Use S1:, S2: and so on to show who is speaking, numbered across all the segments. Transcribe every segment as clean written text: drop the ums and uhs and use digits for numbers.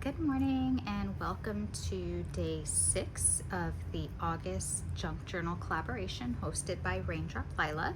S1: Good morning and welcome to day 6 of the August Junk Journal collaboration hosted by Raindrop Lila.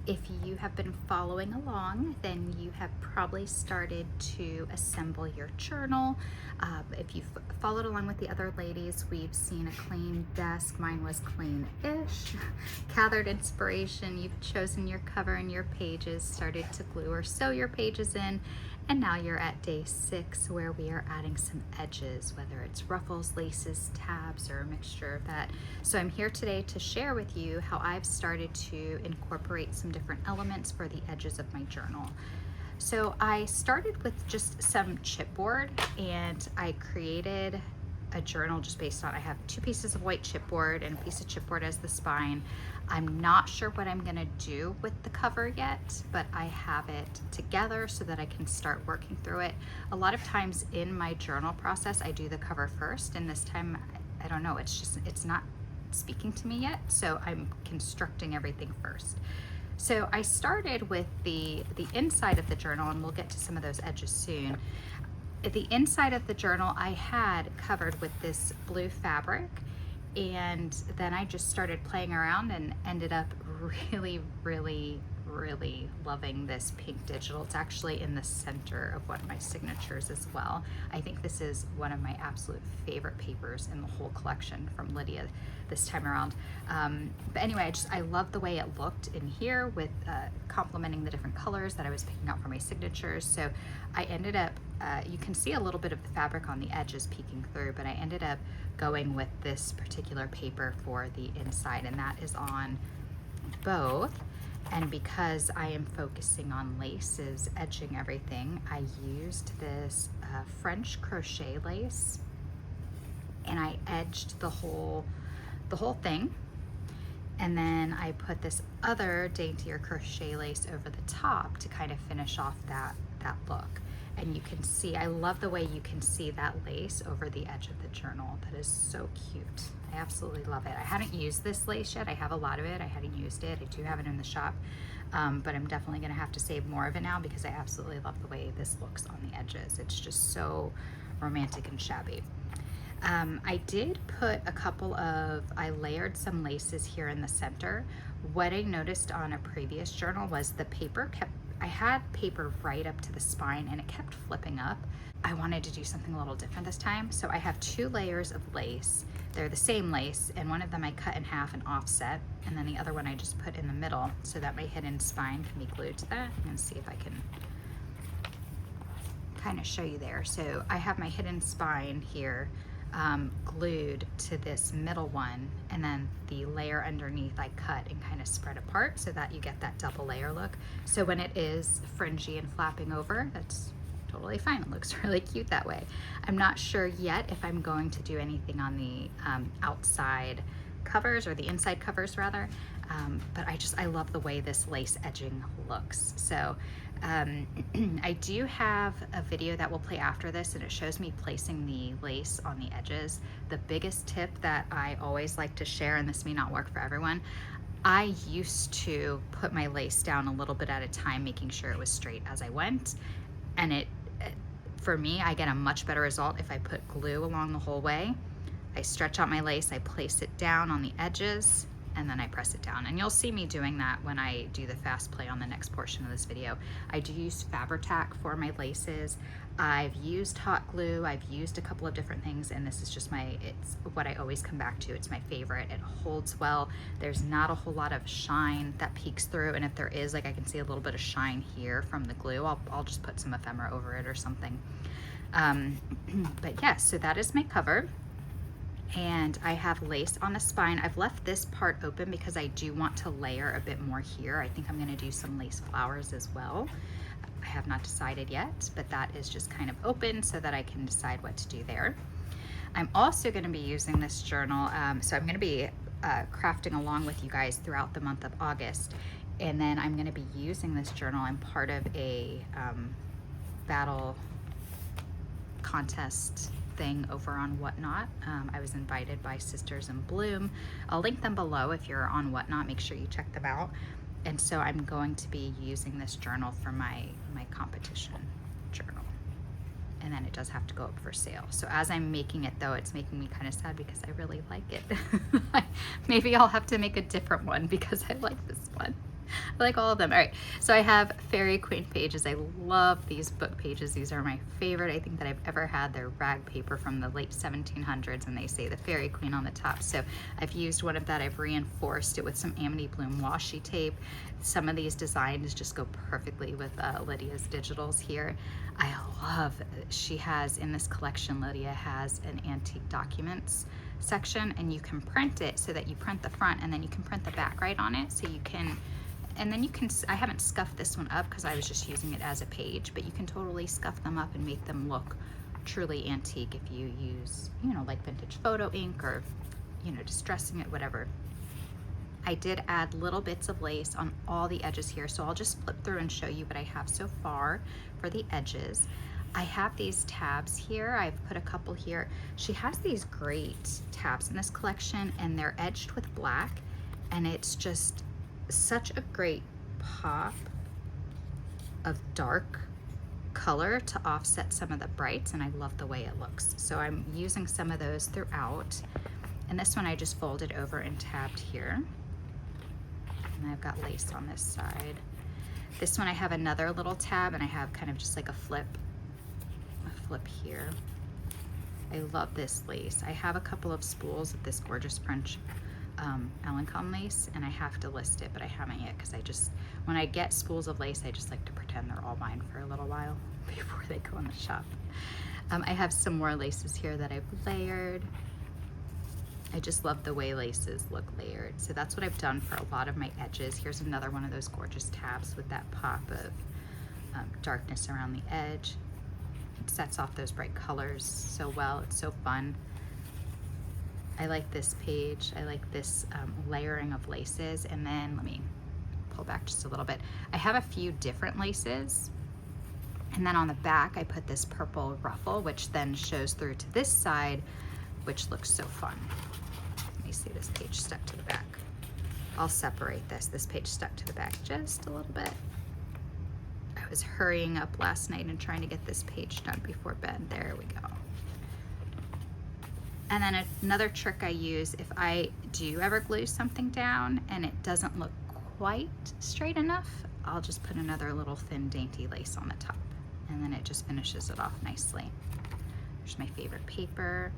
S1: If you have been following along, then you have probably started to assemble your journal. If you've followed along with the other ladies, we've seen a clean desk. Mine was clean-ish. Gathered inspiration, you've chosen your cover and your pages, started to glue or sew your pages in, and now you're at day 6 where we are adding some edges, whether it's ruffles, laces, tabs, or a mixture of that. So I'm here today to share with you how I've started to incorporate some different elements for the edges of my journal. So I started with just some chipboard and I created a journal just based on, I have 2 pieces of white chipboard and a piece of chipboard as the spine. I'm not sure what I'm gonna do with the cover yet, but I have it together so that I can start working through it. A lot of times in my journal process, I do the cover first, and this time, I don't know, it's not speaking to me yet, so I'm constructing everything first. So I started with the inside of the journal, and we'll get to some of those edges soon. At the inside of the journal, I had covered with this blue fabric, and then I just started playing around and ended up really loving this pink digital. It's actually in the center of one of my signatures as well. I think this is one of my absolute favorite papers in the whole collection from Lydia this time around. But anyway, I love the way it looked in here with complementing the different colors that I was picking out for my signatures. So I ended up, you can see a little bit of the fabric on the edges peeking through, but I ended up going with this particular paper for the inside, and that is on both. And because I am focusing on laces edging everything, I used this French crochet lace, and I edged the whole thing. And then I put this other daintier crochet lace over the top to kind of finish off that look. And you can see, I love the way you can see that lace over the edge of the journal. That is so cute. I absolutely love it. I hadn't used this lace yet. I have a lot of it. I hadn't used it. I do have it in the shop, but I'm definitely gonna have to save more of it now because I absolutely love the way this looks on the edges. It's just so romantic and shabby. I did put I layered some laces here in the center. What I noticed on a previous journal was the paper I had paper right up to the spine and it kept flipping up. I wanted to do something a little different this time. So I have 2 layers of lace. They're the same lace, and one of them I cut in half and offset, and then the other one I just put in the middle so that my hidden spine can be glued to that. I'm gonna see if I can kind of show you there. So I have my hidden spine here glued to this middle one, and then the layer underneath I cut and kind of spread apart so that you get that double layer look. So when it is fringy and flapping over, that's totally fine. It looks really cute that way. I'm not sure yet if I'm going to do anything on the outside covers, or the inside covers rather, but I love the way this lace edging looks. So I do have a video that will play after this, and it shows me placing the lace on the edges. The biggest tip that I always like to share, and this may not work for everyone, I used to put my lace down a little bit at a time, making sure it was straight as I went, and for me, I get a much better result if I put glue along the whole way. I stretch out my lace, I place it down on the edges, and then I press it down. And you'll see me doing that when I do the fast play on the next portion of this video. I do use Fabri-Tac for my laces. I've used hot glue, I've used a couple of different things, and this is just it's what I always come back to. It's my favorite. It holds well. There's not a whole lot of shine that peeks through, and if there is, like I can see a little bit of shine here from the glue, I'll just put some ephemera over it or something. But yes, so that is my cover. And I have lace on the spine. I've left this part open because I do want to layer a bit more here. I think I'm gonna do some lace flowers as well. I have not decided yet, but that is just kind of open so that I can decide what to do there. I'm also gonna be using this journal, so I'm gonna be crafting along with you guys throughout the month of August. And then I'm gonna be using this journal. I'm part of a battle contest thing over on Whatnot. I was invited by Sisters in Bloom. I'll link them below. If you're on Whatnot, make sure you check them out. And so I'm going to be using this journal for my competition journal. and then it does have to go up for sale. So as I'm making it though, it's making me kind of sad because I really like it. Maybe I'll have to make a different one because I like this one. I like all of them. All right, so I have Fairy Queen pages. I love these book pages. These are my favorite, I think, that I've ever had. They're rag paper from the late 1700s, and they say the Fairy Queen on the top. So I've used one of that. I've reinforced it with some Amity Bloom washi tape. Some of these designs just go perfectly with Lydia's digitals here. I love, she has, in this collection, Lydia has an antique documents section, and you can print it so that you print the front and then you can print the back right on it, so you can, and then you can, I haven't scuffed this one up because I was just using it as a page, but you can totally scuff them up and make them look truly antique if you use, you know, like vintage photo ink or, you know, distressing it, whatever. I did add little bits of lace on all the edges here, so I'll just flip through and show you what I have so far for the edges. I have these tabs here. I've put a couple here. She has these great tabs in this collection, and they're edged with black, and it's just such a great pop of dark color to offset some of the brights, and I love the way it looks. So I'm using some of those throughout. And this one I just folded over and tabbed here. And I've got lace on this side. This one I have another little tab, and I have kind of just like a flip here. I love this lace. I have a couple of spools of this gorgeous French Alencon lace, and I have to list it, but I haven't yet because I just, when I get spools of lace, I just like to pretend they're all mine for a little while before they go in the shop. I have some more laces here that I've layered. I just love the way laces look layered. So that's what I've done for a lot of my edges. Here's another one of those gorgeous tabs with that pop of darkness around the edge. It sets off those bright colors so well. It's so fun. I like this page. I like this layering of laces. And then let me pull back just a little bit. I have a few different laces. And then on the back, I put this purple ruffle, which then shows through to this side, which looks so fun. Let me see, this page stuck to the back. I'll separate this. This page stuck to the back just a little bit. I was hurrying up last night and trying to get this page done before bed. There we go. And then another trick I use, if I do ever glue something down and it doesn't look quite straight enough, I'll just put another little thin dainty lace on the top, and then it just finishes it off nicely. Here's my favorite paper.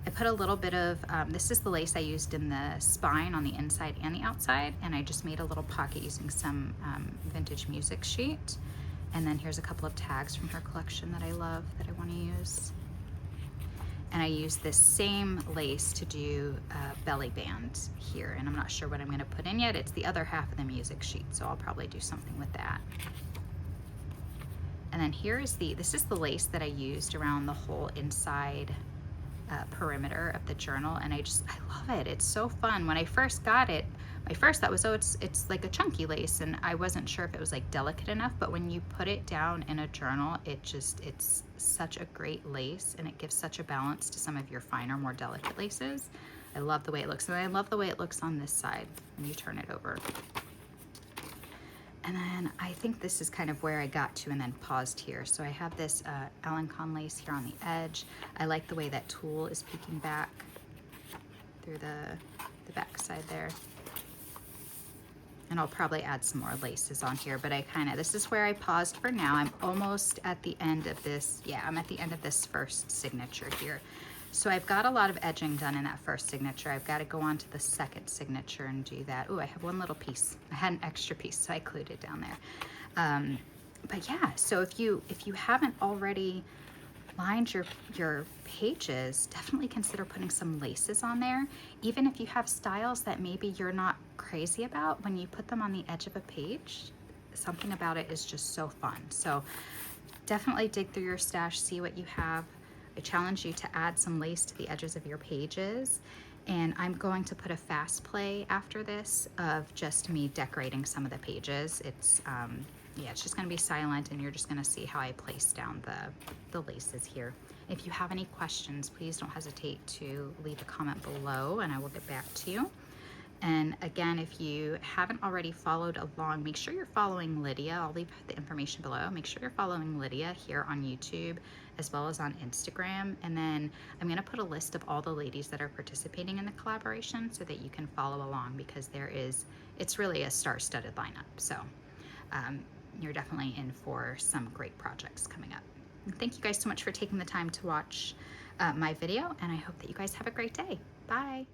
S1: I put a little bit of, this is the lace I used in the spine on the inside and the outside, and I just made a little pocket using some vintage music sheet. And then here's a couple of tags from her collection that I love that I want to use. And I use this same lace to do a belly band here, and I'm not sure what I'm going to put in yet. It's the other half of the music sheet, so I'll probably do something with that. And then here is this is the lace that I used around the whole inside perimeter of the journal, and I love it. It's so fun. When I first got it, my first thought was, oh, it's like a chunky lace, and I wasn't sure if it was like delicate enough, but when you put it down in a journal, it's such a great lace, and it gives such a balance to some of your finer, more delicate laces. I love the way it looks, and I love the way it looks on this side when you turn it over. And then I think this is kind of where I got to and then paused here. So I have this Alencon lace here on the edge. I like the way that tulle is peeking back through the back side there. And I'll probably add some more laces on here, but this is where I paused for now. I'm almost at the end of this. Yeah, I'm at the end of this first signature here. So I've got a lot of edging done in that first signature. I've got to go on to the second signature and do that. Oh, I have one little piece. I had an extra piece, so I glued it down there. But yeah, so if you haven't already lined your pages, definitely consider putting some laces on there. Even if you have styles that maybe you're not crazy about, when you put them on the edge of a page, something about it is just so fun. So definitely dig through your stash, see what you have. I challenge you to add some lace to the edges of your pages, and I'm going to put a fast play after this of just me decorating some of the pages. It's yeah, it's just going to be silent, and you're just going to see how I place down the laces here. If you have any questions, please don't hesitate to leave a comment below, and I will get back to you. And again, if you haven't already followed along, make sure you're following Lydia. I'll leave the information below. Make sure you're following Lydia here on YouTube as well as on Instagram. And then I'm gonna put a list of all the ladies that are participating in the collaboration so that you can follow along, because it's really a star-studded lineup. So you're definitely in for some great projects coming up. And thank you guys so much for taking the time to watch my video, and I hope that you guys have a great day. Bye.